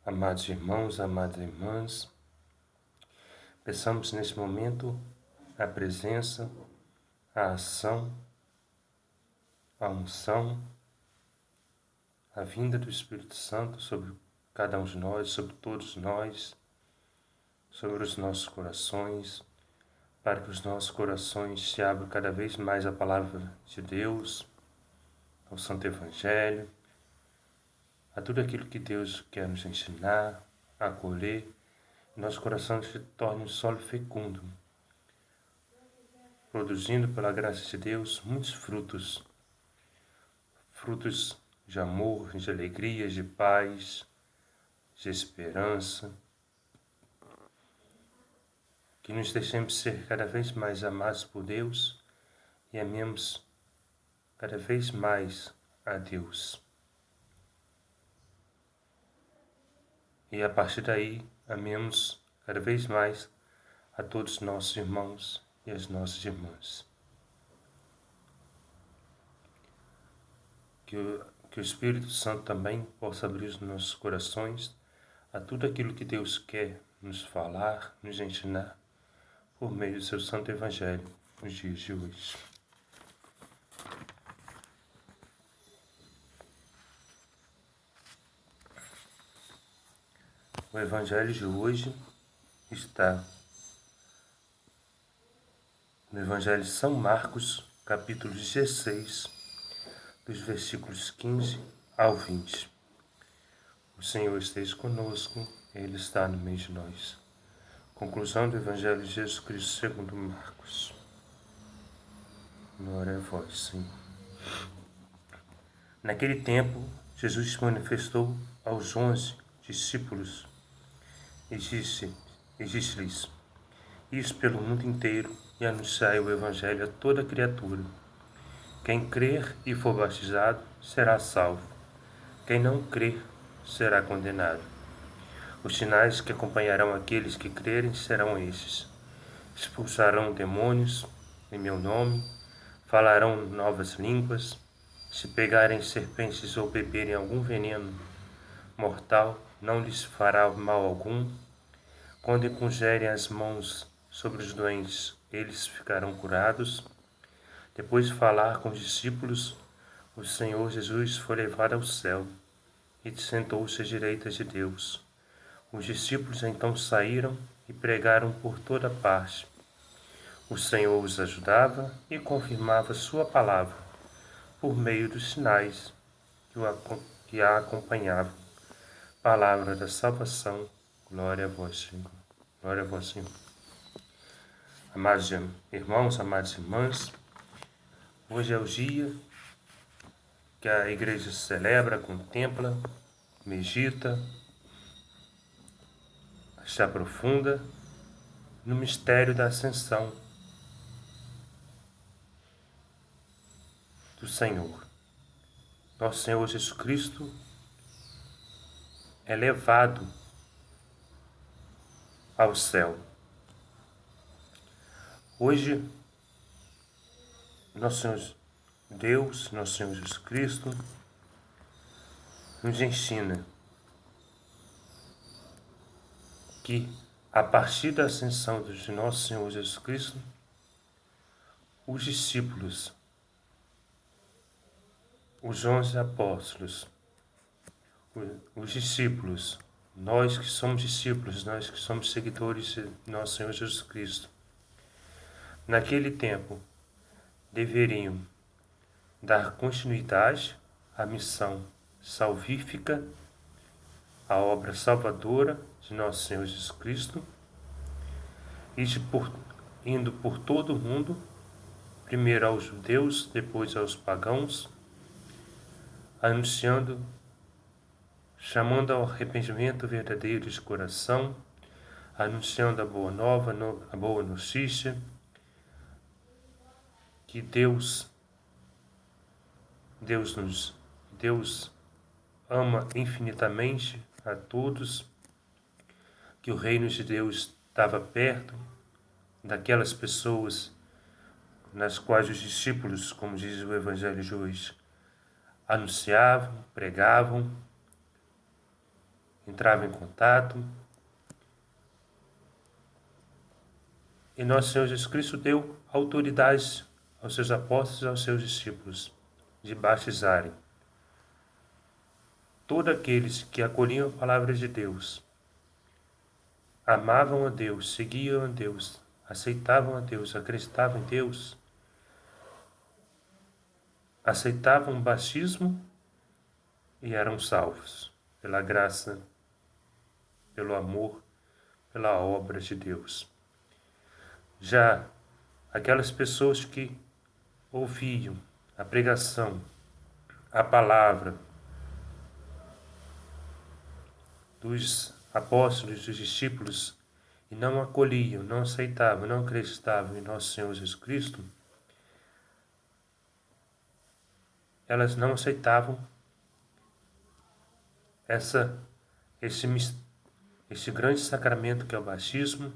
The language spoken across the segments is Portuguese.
Amados irmãos, amadas irmãs, peçamos neste momento a presença, a ação, a unção, a vinda do Espírito Santo sobre cada um de nós, sobre todos nós, sobre os nossos corações, para que os nossos corações se abram cada vez mais à Palavra de Deus, ao Santo Evangelho, a tudo aquilo que Deus quer nos ensinar, acolher, e nosso coração se torne um solo fecundo, produzindo pela graça de Deus muitos frutos de amor, de alegria, de paz, de esperança, que nos deixemos ser cada vez mais amados por Deus e amemos cada vez mais a Deus. E a partir daí, amemos cada vez mais a todos os nossos irmãos e as nossas irmãs. Que o Espírito Santo também possa abrir os nossos corações a tudo aquilo que Deus quer nos falar, nos ensinar, por meio do seu Santo Evangelho, nos dias de hoje. O Evangelho de hoje está no Evangelho de São Marcos, capítulo 16, dos versículos 15 ao 20. O Senhor esteja conosco, Ele está no meio de nós. Conclusão do Evangelho de Jesus Cristo segundo Marcos. Glória a vós, Senhor. Naquele tempo, Jesus se manifestou aos 11 discípulos e disse-lhes: Ide pelo mundo inteiro e anunciai o Evangelho a toda criatura. Quem crer e for batizado será salvo. Quem não crer será condenado. Os sinais que acompanharão aqueles que crerem serão estes: expulsarão demônios em meu nome, falarão novas línguas, se pegarem serpentes ou beberem algum veneno mortal, não lhes fará mal algum. Quando impuserem as mãos sobre os doentes, eles ficarão curados. Depois de falar com os discípulos, o Senhor Jesus foi levado ao céu e sentou-se à direita de Deus. Os discípulos então saíram e pregaram por toda parte. O Senhor os ajudava e confirmava sua palavra por meio dos sinais que a acompanhavam. Palavra da salvação. Glória a vós, Senhor. Glória a vós, Senhor. Amados irmãos, amadas irmãs, hoje é o dia que a igreja celebra, contempla, medita, se aprofunda no mistério da ascensão do Senhor. Nosso Senhor Jesus Cristo é levado ao céu. Hoje, nosso Senhor Deus, nosso Senhor Jesus Cristo, nos ensina que, a partir da ascensão de nosso Senhor Jesus Cristo, os discípulos, os 11 apóstolos, os discípulos, nós que somos discípulos, nós que somos seguidores de nosso Senhor Jesus Cristo, naquele tempo, deveriam dar continuidade à missão salvífica, à obra salvadora de nosso Senhor Jesus Cristo, e indo por todo o mundo, primeiro aos judeus, depois aos pagãos, anunciando, chamando ao arrependimento verdadeiro de coração, anunciando a boa nova, a boa notícia, que Deus ama infinitamente a todos, que o reino de Deus estava perto daquelas pessoas nas quais os discípulos, como diz o Evangelho de hoje, anunciavam, pregavam, entrava em contato. E nosso Senhor Jesus Cristo deu autoridade aos seus apóstolos e aos seus discípulos de batizarem todos aqueles que acolhiam a palavra de Deus, amavam a Deus, seguiam a Deus, aceitavam a Deus, acreditavam em Deus, aceitavam o batismo e eram salvos pela graça, pelo amor, pela obra de Deus. Já aquelas pessoas que ouviam a pregação, a palavra dos apóstolos, dos discípulos, e não acolhiam, não aceitavam, não acreditavam em nosso Senhor Jesus Cristo, elas não aceitavam esse grande sacramento que é o batismo,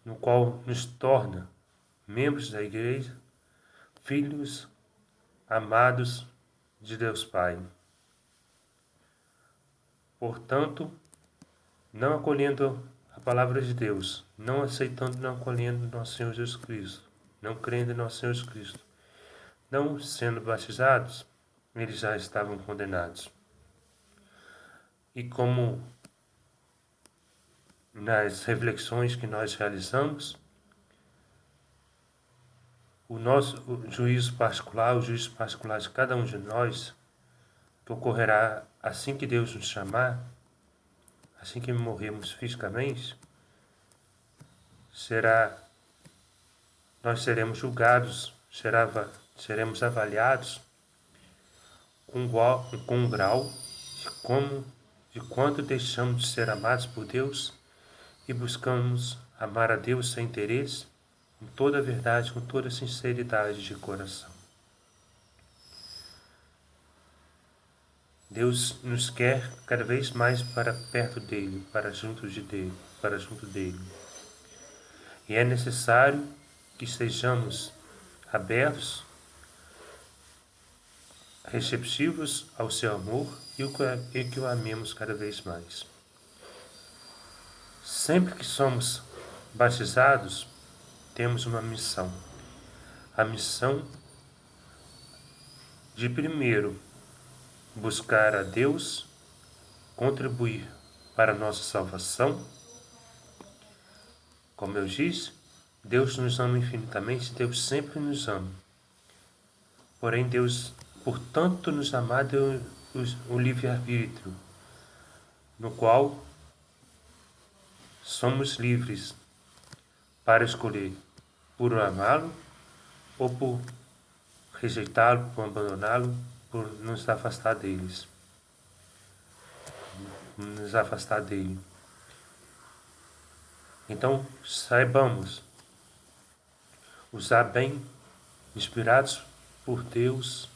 no qual nos torna membros da igreja, filhos amados de Deus Pai. Portanto, não acolhendo a palavra de Deus, não aceitando, não acolhendo nosso Senhor Jesus Cristo, não crendo em nosso Senhor Jesus Cristo, não sendo batizados, eles já estavam condenados. E como nas reflexões que nós realizamos, o juízo particular de cada um de nós, que ocorrerá assim que Deus nos chamar, assim que morrermos fisicamente, nós seremos julgados, seremos avaliados com um grau de quanto deixamos de ser amados por Deus e buscamos amar a Deus sem interesse, com toda a verdade, com toda a sinceridade de coração. Deus nos quer cada vez mais para perto dele, para junto dele. E é necessário que estejamos abertos, receptivos ao seu amor e que o amemos cada vez mais. Sempre que somos batizados, temos uma missão. A missão de, primeiro, buscar a Deus, contribuir para a nossa salvação. Como eu disse, Deus nos ama infinitamente, Deus sempre nos ama. Porém, Deus, por tanto nos amar, deu o livre-arbítrio, no qual somos livres para escolher por amá-lo ou por rejeitá-lo, por abandoná-lo, por nos afastar dele. Então, saibamos usar bem, inspirados por Deus,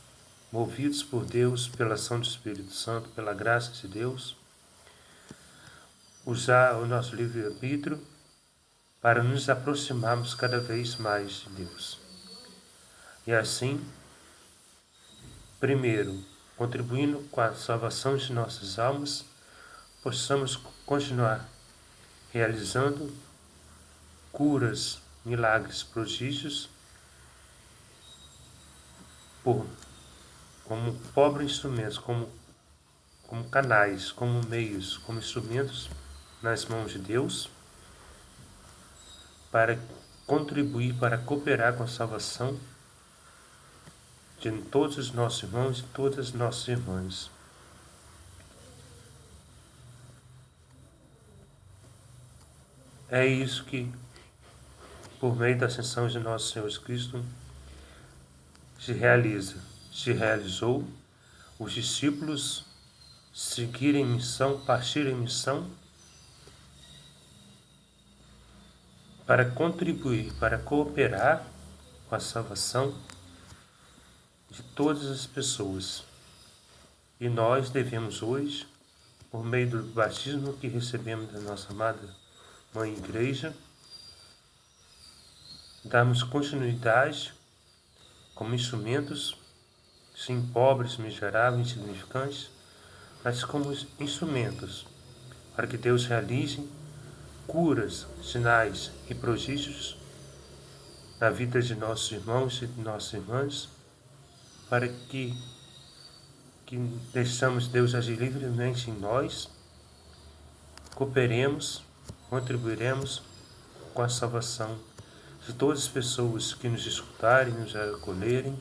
movidos por Deus, pela ação do Espírito Santo, pela graça de Deus, usar o nosso livre-arbítrio para nos aproximarmos cada vez mais de Deus. E assim, primeiro, contribuindo com a salvação de nossas almas, possamos continuar realizando curas, milagres, prodígios, como pobres instrumentos, como canais, como meios, como instrumentos nas mãos de Deus, para contribuir, para cooperar com a salvação de todos os nossos irmãos e todas as nossas irmãs. É isso que, por meio da ascensão de nosso Senhor Jesus Cristo, se realizou, os discípulos seguirem missão, partirem missão, para contribuir, para cooperar com a salvação de todas as pessoas. E nós devemos hoje, por meio do batismo que recebemos da nossa amada Mãe Igreja, darmos continuidade como instrumentos, sim, pobres, miseráveis, insignificantes, mas como instrumentos para que Deus realize curas, sinais e prodígios na vida de nossos irmãos e de nossas irmãs, para que deixamos Deus agir livremente em nós, cooperemos, contribuiremos com a salvação de todas as pessoas que nos escutarem, nos acolherem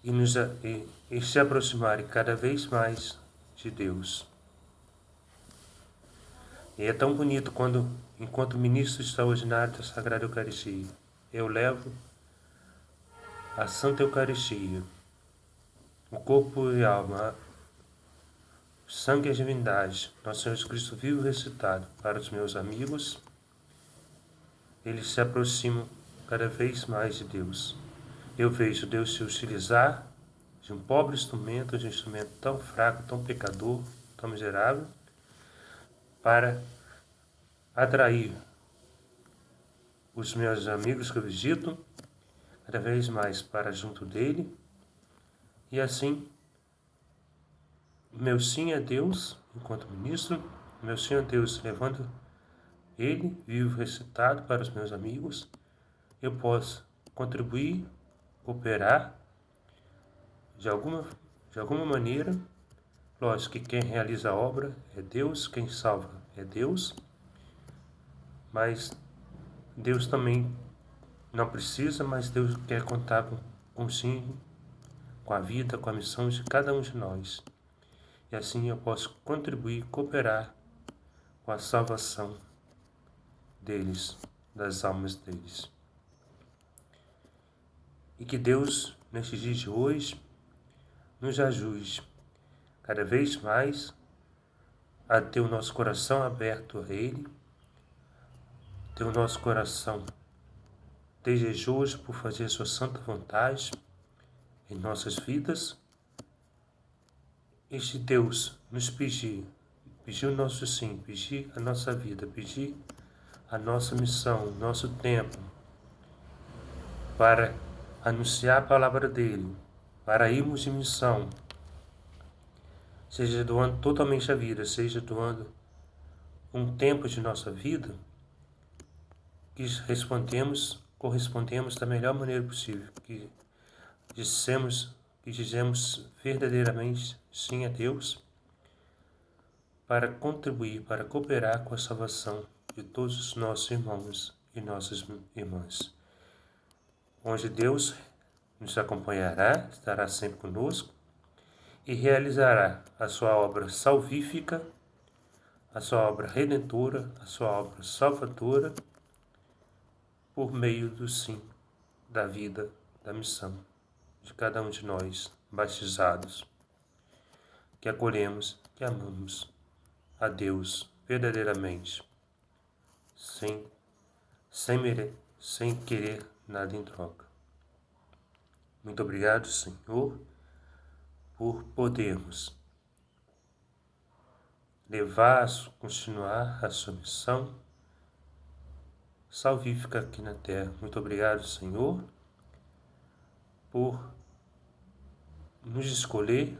e se aproximarem cada vez mais de Deus. E é tão bonito quando, enquanto ministro extraordinário da Sagrada Eucaristia, eu levo a Santa Eucaristia, o corpo e a alma, o sangue e a divindade, Nosso Senhor Jesus Cristo vivo ressuscitado, para os meus amigos, eles se aproximam cada vez mais de Deus. Eu vejo Deus se utilizar de um pobre instrumento, de um instrumento tão fraco, tão pecador, tão miserável, para atrair os meus amigos que eu visito cada vez mais para junto dele, e assim, meu sim a Deus, enquanto ministro, meu sim a Deus levando ele, vivo recitado para os meus amigos, eu posso contribuir, cooperar, de alguma maneira. Lógico que quem realiza a obra é Deus, quem salva é Deus, mas Deus também não precisa, mas Deus quer contar consigo, com a vida, com a missão de cada um de nós. E assim eu posso contribuir, cooperar com a salvação deles, das almas deles. E que Deus, neste dia de hoje, nos ajude cada vez mais a ter o nosso coração aberto a Ele, ter o nosso coração desejoso por fazer a sua santa vontade em nossas vidas. E se Deus nos pedir o nosso sim, pedir a nossa vida, pedir a nossa missão, o nosso tempo, para anunciar a palavra dEle, para irmos em missão, seja doando totalmente a vida, seja doando um tempo de nossa vida, que correspondemos da melhor maneira possível, que dizemos verdadeiramente sim a Deus, para contribuir, para cooperar com a salvação de todos os nossos irmãos e nossas irmãs. Onde Deus nos acompanhará, estará sempre conosco e realizará a sua obra salvífica, a sua obra redentora, a sua obra salvadora, por meio do sim, da vida, da missão de cada um de nós, batizados, que acolhemos, que amamos a Deus verdadeiramente, sem querer nada em troca. Muito obrigado, Senhor, por podermos continuar a sua missão salvífica aqui na terra. Muito obrigado, Senhor, por nos escolher,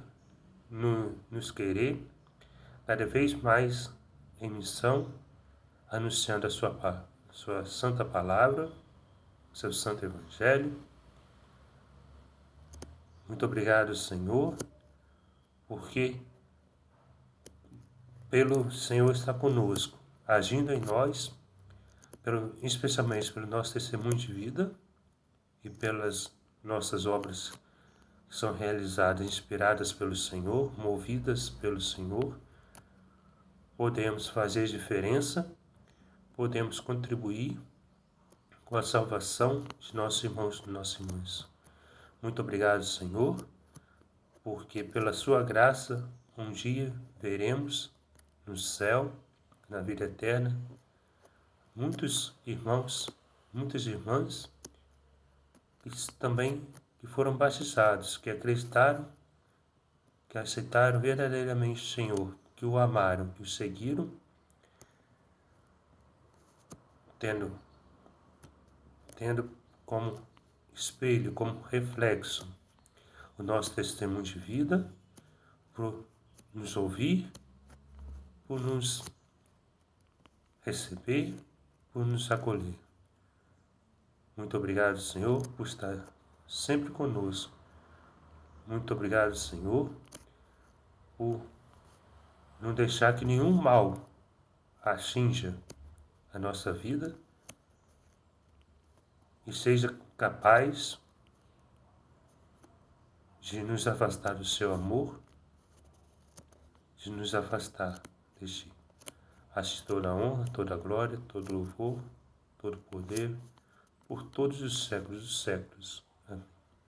nos querer cada vez mais em missão, anunciando a sua santa palavra, o seu santo evangelho. Muito obrigado, Senhor, porque pelo Senhor estar conosco, agindo em nós, especialmente pelo nosso testemunho de vida e pelas nossas obras que são realizadas, inspiradas pelo Senhor, movidas pelo Senhor, podemos fazer diferença, podemos contribuir com a salvação de nossos irmãos e de nossas irmãs. Muito obrigado, Senhor, porque pela sua graça um dia veremos no céu, na vida eterna, muitos irmãos, muitas irmãs que foram batizados, que acreditaram, que aceitaram verdadeiramente o Senhor, que o amaram, que o seguiram, tendo como espelho, como reflexo, o nosso testemunho de vida, nos ouvir, por nos receber, por nos acolher. Muito obrigado, Senhor, por estar sempre conosco. Muito obrigado, Senhor, por não deixar que nenhum mal atinja a nossa vida e seja capaz de nos afastar do seu amor, de nos afastar de ti. A-te toda a honra, toda a glória, todo o louvor, todo o poder, por todos os séculos dos séculos.